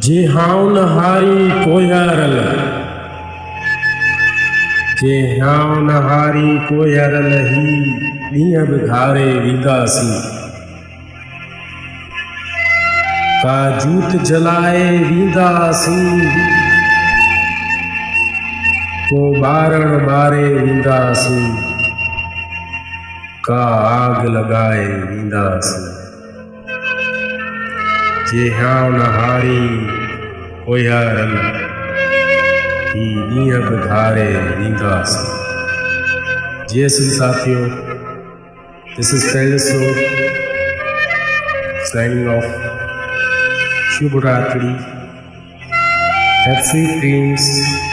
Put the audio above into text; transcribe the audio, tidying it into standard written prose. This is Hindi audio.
जे हाउ न हारी कोयारल, जे हाउ न हारी कोयारल ही ॾींहं बि घारे वींदासीं। का जूत जलाए वींदासीं, को ॿारण ॿारे वींदासीं, का आग लॻाए वींदासीं। जे हाउ न हारी कोयारल ही ॾींहं बि घारे वींदासीं। जी सिंध साथियों, दिस इज पेल्सो signing off. Shubh Ratri. Have sweet dreams.